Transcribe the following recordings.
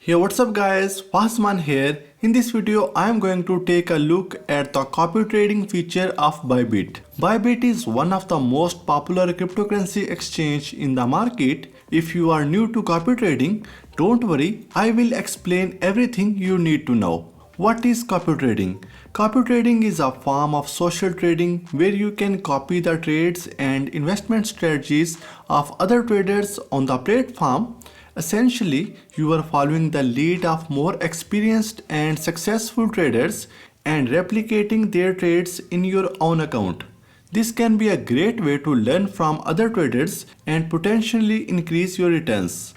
Hey, what's up guys, Zaman here. In this video I am going to take a look at the copy trading feature of Bybit. Bybit is one of the most popular cryptocurrency exchange in the market. If you are new to copy trading, don't worry, I will explain everything you need to know. What is copy trading? Copy trading is a form of social trading where you can copy the trades and investment strategies of other traders on the platform. Essentially, you are following the lead of more experienced and successful traders and replicating their trades in your own account. This can be a great way to learn from other traders and potentially increase your returns.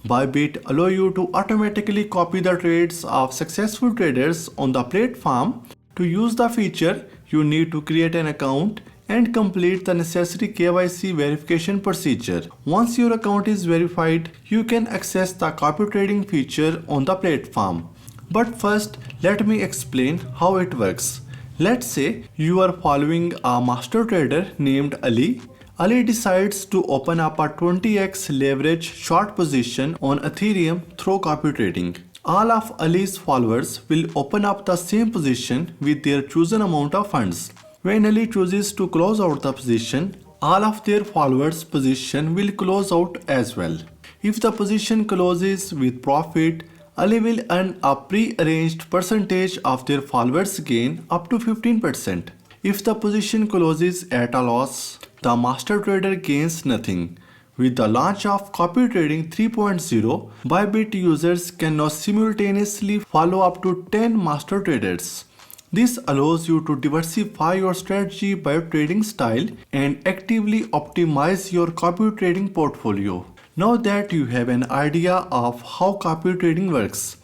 Bybit allow you to automatically copy the trades of successful traders on the platform. To use the feature, you need to create an account and complete the necessary KYC verification procedure. Once your account is verified, you can access the copy trading feature on the platform. But first, let me explain how it works. Let's say you are following a master trader named Ali. Ali decides to open up a 20x leverage short position on Ethereum through copy trading. All of Ali's followers will open up the same position with their chosen amount of funds. When Ali chooses to close out the position, all of their followers' position will close out as well. If the position closes with profit, Ali will earn a pre-arranged percentage of their followers' gain up to 15%. If the position closes at a loss, the master trader gains nothing. With the launch of Copy Trading 3.0, Bybit users can now simultaneously follow up to 10 master traders. This allows you to diversify your strategy by trading style and actively optimize your copy trading portfolio. Now that you have an idea of how copy trading works,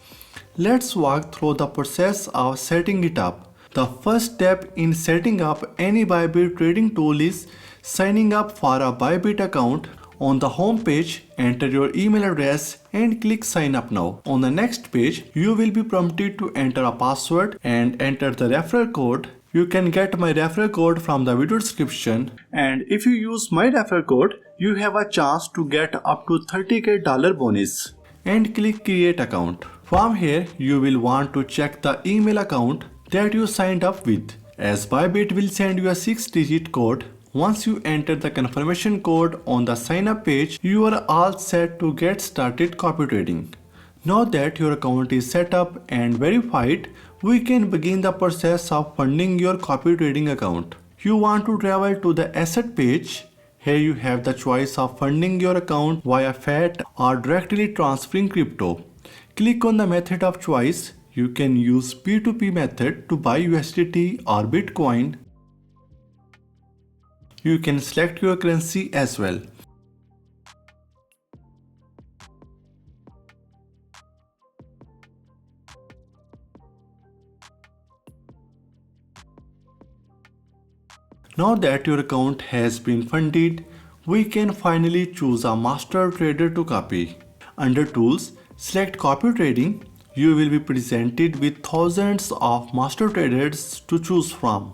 let's walk through the process of setting it up. The first step in setting up any Bybit trading tool is signing up for a Bybit account. On the home page, enter your email address and click sign up now. On the next page, you will be prompted to enter a password and enter the referral code. You can get my referral code from the video description, and if you use my referral code, you have a chance to get up to $30k bonus. And click create account. From here, you will want to check the email account that you signed up with, as Bybit will send you a 6-digit code. Once you enter the confirmation code on the sign up page, you are all set to get started copy trading. Now that your account is set up and verified, we can begin the process of funding your copy trading account. You want to travel to the asset page. Here you have the choice of funding your account via Fahed or directly transferring crypto. Click on the method of choice. You can use P2P method to buy USDT or Bitcoin. You can select your currency as well. Now that your account has been funded, we can finally choose a master trader to copy. Under Tools, select Copy Trading. You will be presented with thousands of master traders to choose from.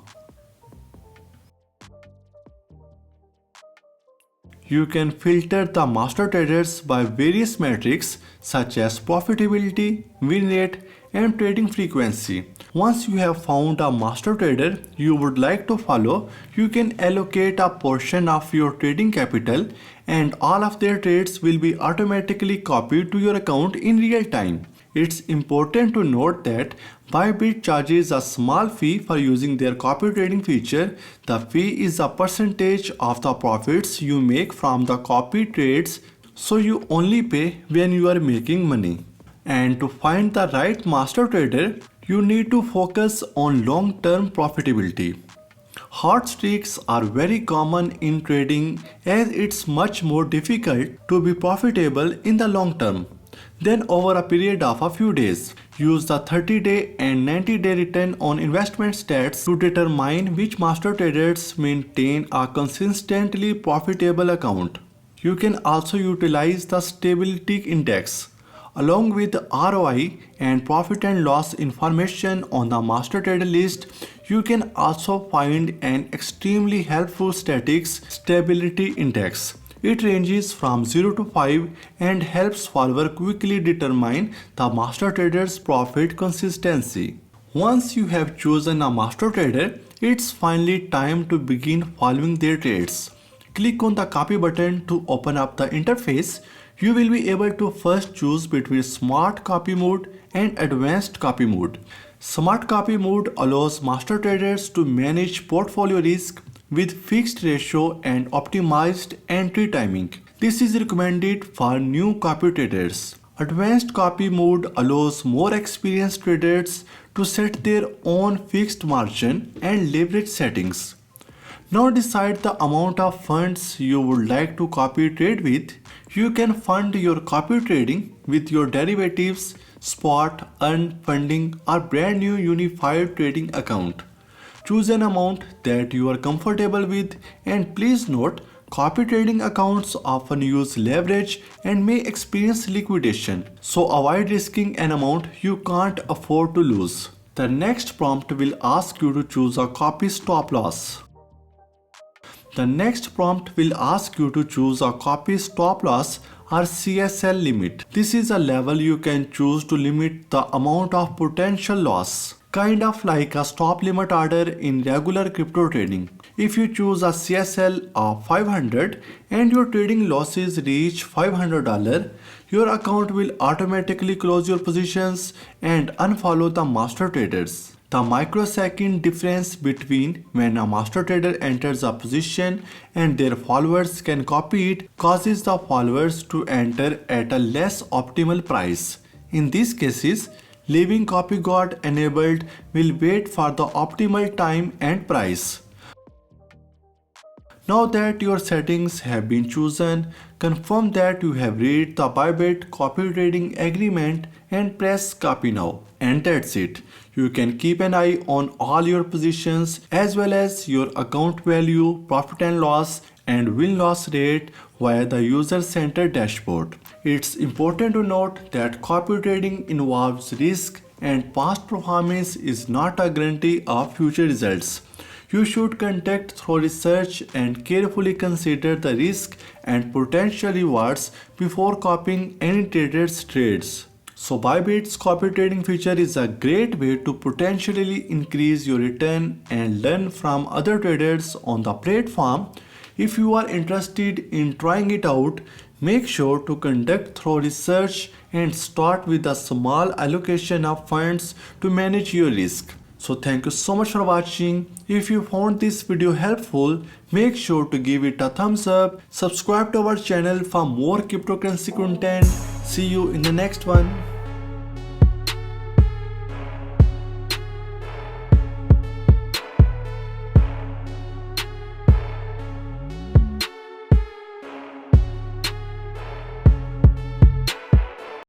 You can filter the master traders by various metrics such as profitability, win rate, and trading frequency. Once you have found a master trader you would like to follow, you can allocate a portion of your trading capital and all of their trades will be automatically copied to your account in real time. It's important to note that Bybit charges a small fee for using their copy trading feature. The fee is a percentage of the profits you make from the copy trades, so you only pay when you are making money. And to find the right master trader, you need to focus on long-term profitability. Hot streaks are very common in trading as it's much more difficult to be profitable in the long term then over a period of a few days. Use the 30-day and 90-day return on investment stats to determine which master traders maintain a consistently profitable account. You can also utilize the stability index along with ROI and profit and loss information on the master trader list. You can also find an extremely helpful statistics stability index. It ranges from 0 to 5 and helps follower quickly determine the master trader's profit consistency. Once you have chosen a master trader, it's finally time to begin following their trades. Click on the copy button to open up the interface. You will be able to first choose between Smart Copy Mode and Advanced Copy Mode. Smart Copy Mode allows master traders to manage portfolio risk with fixed ratio and optimized entry timing. This is recommended for new copy traders. Advanced Copy Mode allows more experienced traders to set their own fixed margin and leverage settings. Now decide the amount of funds you would like to copy trade with. You can fund your copy trading with your derivatives, spot, earn, funding or brand new unified trading account. Choose an amount that you are comfortable with, and please note, copy trading accounts often use leverage and may experience liquidation, so avoid risking an amount you can't afford to lose. The next prompt will ask you to choose a copy stop loss. The next prompt will ask you to choose a copy stop loss or CSL limit. This is a level you can choose to limit the amount of potential loss, kind of like a stop limit order in regular crypto trading. If you choose a CSL of 500 and your trading losses reach $500, your account will automatically close your positions and unfollow the master traders. The microsecond difference between when a master trader enters a position and their followers can copy it causes the followers to enter at a less optimal price. In these cases, leaving copy guard enabled will wait for the optimal time and price. Now that your settings have been chosen, confirm that you have read the Bybit copy trading agreement and press copy now. And that's it. You can keep an eye on all your positions as well as your account value, profit and loss and win-loss rate via the user-centered dashboard. It's important to note that copy trading involves risk and past performance is not a guarantee of future results. You should conduct thorough research and carefully consider the risk and potential rewards before copying any trader's trades. So Bybit's copy trading feature is a great way to potentially increase your return and learn from other traders on the platform. If you are interested in trying it out, make sure to conduct thorough research and start with a small allocation of funds to manage your risk. So thank you so much for watching. If you found this video helpful, make sure to give it a thumbs up, subscribe to our channel for more cryptocurrency content. See you in the next one.